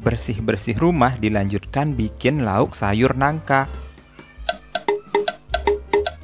Bersih-bersih rumah dilanjutkan bikin lauk sayur nangka.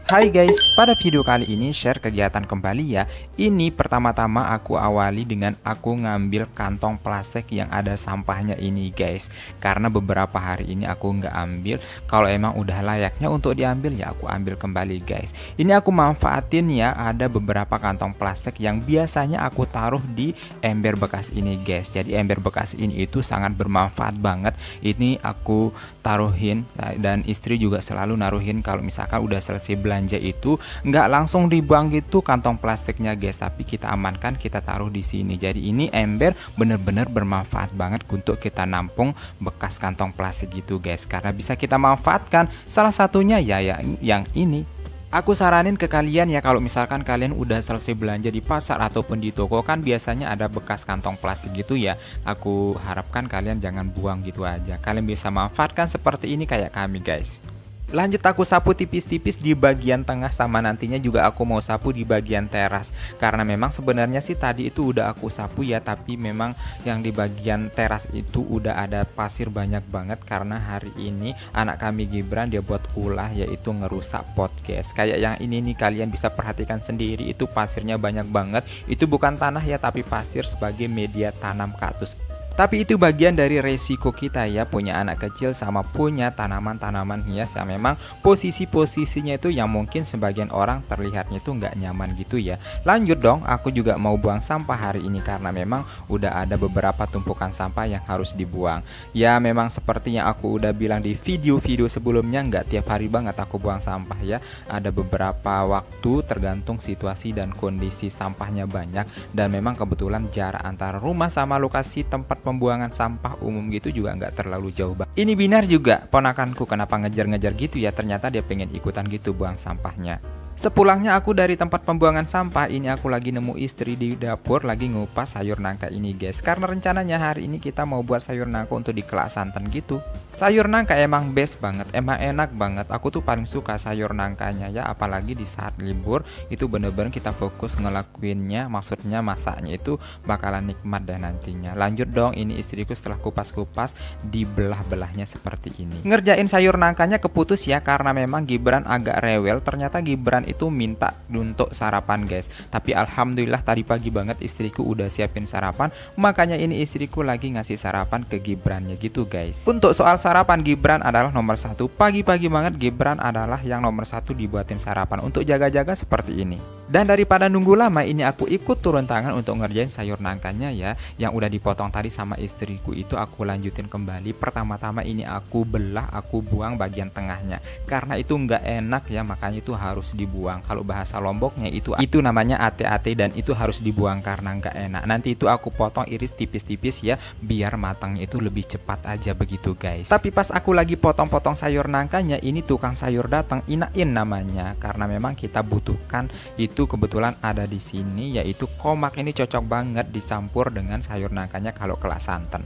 Hai guys, pada video kali ini share kegiatan kembali ya. Ini pertama-tama aku awali dengan aku ngambil kantong plastik yang ada sampahnya ini guys. Karena beberapa hari ini aku nggak ambil. Kalau emang udah layaknya untuk diambil ya aku ambil kembali guys. Ini aku manfaatin ya, ada beberapa kantong plastik yang biasanya aku taruh di ember bekas ini guys. Jadi ember bekas ini itu sangat bermanfaat banget. Ini aku taruhin dan istri juga selalu naruhin kalau misalkan udah selesai belanja itu nggak langsung dibuang gitu kantong plastiknya guys, tapi kita amankan, kita taruh di sini. Jadi ini ember bener-bener bermanfaat banget untuk kita nampung bekas kantong plastik gitu guys, karena bisa kita manfaatkan. Salah satunya ya yang ini. Aku saranin ke kalian ya, kalau misalkan kalian udah selesai belanja di pasar ataupun di toko, kan biasanya ada bekas kantong plastik gitu ya. Aku harapkan kalian jangan buang gitu aja. Kalian bisa manfaatkan seperti ini kayak kami guys. Lanjut aku sapu tipis-tipis di bagian tengah, sama nantinya juga aku mau sapu di bagian teras. Karena memang sebenarnya sih tadi itu udah aku sapu ya, tapi memang yang di bagian teras itu udah ada pasir banyak banget. Karena hari ini anak kami Gibran dia buat ulah, yaitu ngerusak pot guys. Kayak yang ini nih, kalian bisa perhatikan sendiri, itu pasirnya banyak banget. Itu bukan tanah ya, tapi pasir sebagai media tanam kaktus. Tapi itu bagian dari resiko kita ya, punya anak kecil sama punya tanaman-tanaman hias yang memang posisi-posisinya itu yang mungkin sebagian orang terlihatnya itu nggak nyaman gitu ya. Lanjut dong, aku juga mau buang sampah hari ini karena memang udah ada beberapa tumpukan sampah yang harus dibuang. Ya memang seperti yang aku udah bilang di video-video sebelumnya, nggak tiap hari banget aku buang sampah ya. Ada beberapa waktu tergantung situasi dan kondisi sampahnya banyak, dan memang kebetulan jarak antara rumah sama lokasi tempat pembuangan sampah umum gitu juga nggak terlalu jauh banget. Ini Binar juga ponakanku, kenapa ngejar-ngejar gitu ya, ternyata dia pengen ikutan gitu buang sampahnya. Sepulangnya aku dari tempat pembuangan sampah, ini aku lagi nemu istri di dapur lagi ngupas sayur nangka ini guys. Karena rencananya hari ini kita mau buat sayur nangka untuk di kelak santan gitu. Sayur nangka emang best banget, emang enak banget. Aku tuh paling suka sayur nangkanya ya, apalagi di saat libur itu bener-bener kita fokus ngelakuinnya, maksudnya masaknya itu bakalan nikmat deh nantinya. Lanjut dong, ini istriku setelah kupas-kupas dibelah-belahnya seperti ini. Ngerjain sayur nangkanya keputus ya, karena memang Gibran agak rewel. Ternyata Gibran itu minta untuk sarapan guys, tapi alhamdulillah tadi pagi banget istriku udah siapin sarapan, makanya ini istriku lagi ngasih sarapan ke Gibrannya gitu guys. Untuk soal sarapan, Gibran adalah nomor satu. Pagi-pagi banget Gibran adalah yang nomor satu dibuatin sarapan untuk jaga-jaga seperti ini. Dan daripada nunggu lama, ini aku ikut turun tangan untuk ngerjain sayur nangkanya ya, yang udah dipotong tadi sama istriku itu aku lanjutin kembali. Pertama-tama ini aku belah, aku buang bagian tengahnya karena itu nggak enak ya, makanya itu harus dibuang. Kalau bahasa Lomboknya itu namanya ate-ate, dan itu harus dibuang karena nggak enak. Nanti itu aku potong iris tipis-tipis ya, biar matangnya itu lebih cepat aja begitu guys. Tapi pas aku lagi potong-potong sayur nangkanya, ini tukang sayur datang, Inain namanya, karena memang kita butuhkan itu kebetulan ada di sini, yaitu komak. Ini cocok banget dicampur dengan sayur nangkanya kalau kelak santan.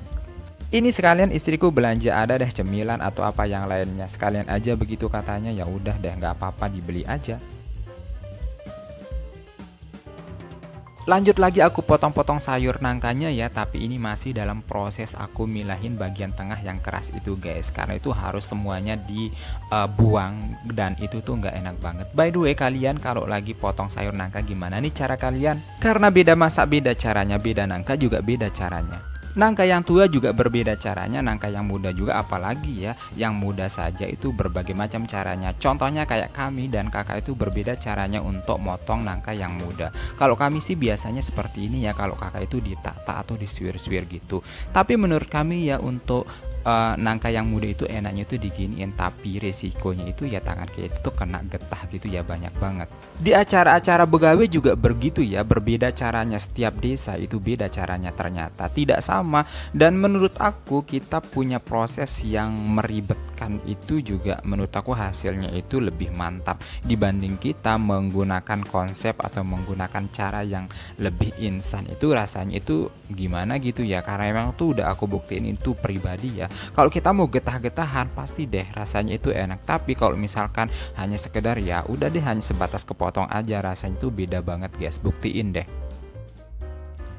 Ini sekalian istriku belanja ada deh cemilan atau apa yang lainnya, sekalian aja begitu katanya. Ya udah deh, nggak apa-apa, dibeli aja. Lanjut lagi aku potong-potong sayur nangkanya ya, tapi ini masih dalam proses aku milahin bagian tengah yang keras itu guys, karena itu harus semuanya dibuang dan itu tuh nggak enak banget. By the way, kalian kalau lagi potong sayur nangka gimana nih cara kalian? Karena beda masak beda caranya, beda nangka juga beda caranya. Nangka yang tua juga berbeda caranya, nangka yang muda juga, apalagi ya yang muda saja itu berbagai macam caranya. Contohnya kayak kami dan kakak itu berbeda caranya untuk motong nangka yang muda. Kalau kami sih biasanya seperti ini ya, kalau kakak itu ditata atau disuir-suir gitu. Tapi menurut kami ya untuk nangka yang muda itu enaknya itu diginiin, tapi resikonya itu ya tangan kita itu tuh kena getah gitu ya, banyak banget. Di acara-acara begawe juga begitu ya, berbeda caranya, setiap desa itu beda caranya, ternyata tidak sama. Dan menurut aku kita punya proses yang meribetkan itu juga menurut aku hasilnya itu lebih mantap dibanding kita menggunakan konsep atau menggunakan cara yang lebih instan. Itu rasanya itu gimana gitu ya, karena emang tuh udah aku buktiin itu pribadi ya. Kalau kita mau getah-getahan pasti deh rasanya itu enak, tapi kalau misalkan hanya sekedar ya udah deh hanya sebatas kepotong aja, rasanya itu beda banget guys, buktiin deh.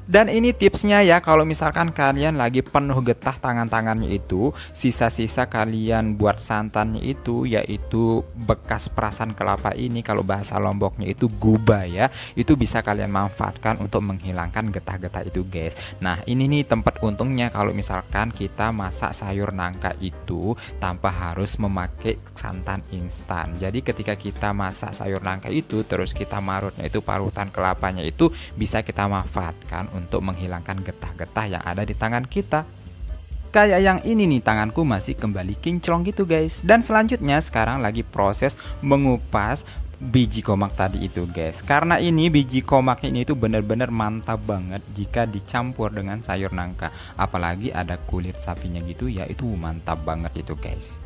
Dan ini tipsnya ya, kalau misalkan kalian lagi penuh getah tangan-tangannya itu, sisa-sisa kalian buat santannya itu yaitu bekas perasan kelapa ini, kalau bahasa Lomboknya itu guba ya, itu bisa kalian manfaatkan untuk menghilangkan getah-getah itu guys. Nah ini nih tempat untungnya kalau misalkan kita masak sayur nangka itu tanpa harus memakai santan instan. Jadi ketika kita masak sayur nangka itu terus kita marutnya itu parutan kelapanya itu bisa kita manfaatkan untuk menghilangkan getah-getah yang ada di tangan kita. Kayak yang ini nih, tanganku masih kembali kinclong gitu guys. Dan selanjutnya sekarang lagi proses mengupas biji komak tadi itu guys. Karena ini biji komak ini itu bener-bener mantap banget jika dicampur dengan sayur nangka. Apalagi ada kulit sapinya gitu ya, itu mantap banget itu guys.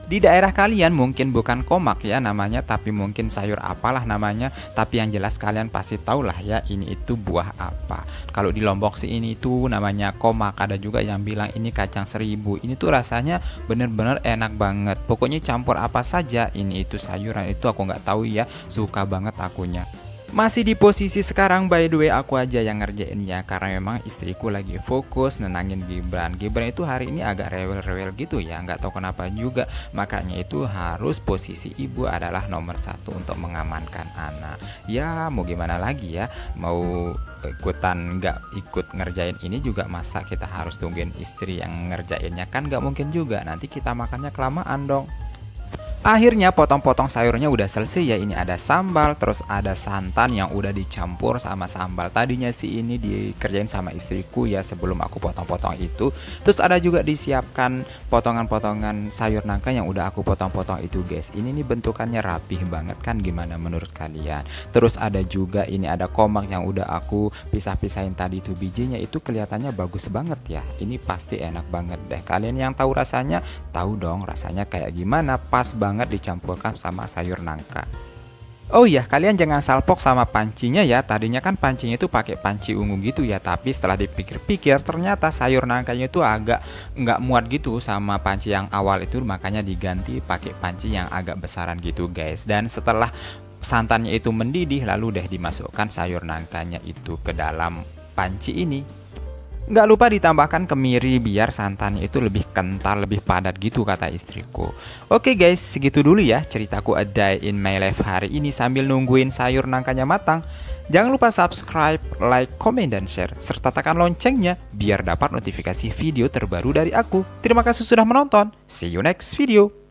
Di daerah kalian mungkin bukan komak ya namanya, tapi mungkin sayur apalah namanya. Tapi yang jelas kalian pasti tahu lah ya ini itu buah apa. Kalau di Lombok sih ini tuh namanya komak. Ada juga yang bilang ini kacang seribu. Ini tuh rasanya bener-bener enak banget. Pokoknya campur apa saja ini itu sayuran itu aku nggak tahu ya. Suka banget akunya. Masih di posisi sekarang by the way aku aja yang ngerjain ya, karena memang istriku lagi fokus nenangin Gibran. Gibran itu hari ini agak rewel-rewel gitu ya, nggak tahu kenapa juga. Makanya itu harus posisi ibu adalah nomor satu untuk mengamankan anak. Ya mau gimana lagi ya, mau ikutan nggak ikut ngerjain ini juga masa kita harus tungguin istri yang ngerjainnya, kan nggak mungkin juga, nanti kita makannya kelamaan dong. Akhirnya potong-potong sayurnya udah selesai ya. Ini ada sambal, terus ada santan yang udah dicampur sama sambal. Tadinya sih ini dikerjain sama istriku ya sebelum aku potong-potong itu. Terus ada juga disiapkan potongan-potongan sayur nangka yang udah aku potong-potong itu guys. Ini nih bentukannya rapih banget kan, gimana menurut kalian? Terus ada juga ini ada komak yang udah aku pisah-pisahin tadi, itu bijinya itu kelihatannya bagus banget ya. Ini pasti enak banget deh. Kalian yang tahu rasanya, tahu dong rasanya kayak gimana, pas banget dicampurkan sama sayur nangka. Oh iya, kalian jangan salpok sama pancinya ya. Tadinya kan pancinya itu pakai panci ungu gitu ya, tapi setelah dipikir-pikir ternyata sayur nangkanya itu agak nggak muat gitu sama panci yang awal itu, makanya diganti pakai panci yang agak besaran gitu guys. Dan setelah santannya itu mendidih, lalu deh dimasukkan sayur nangkanya itu ke dalam panci ini. Nggak lupa ditambahkan kemiri biar santannya itu lebih kental, lebih padat gitu kata istriku. Oke guys, segitu dulu ya ceritaku a day in my life hari ini sambil nungguin sayur nangkanya matang. Jangan lupa subscribe, like, komen, dan share, serta tekan loncengnya biar dapat notifikasi video terbaru dari aku. Terima kasih sudah menonton. See you next video.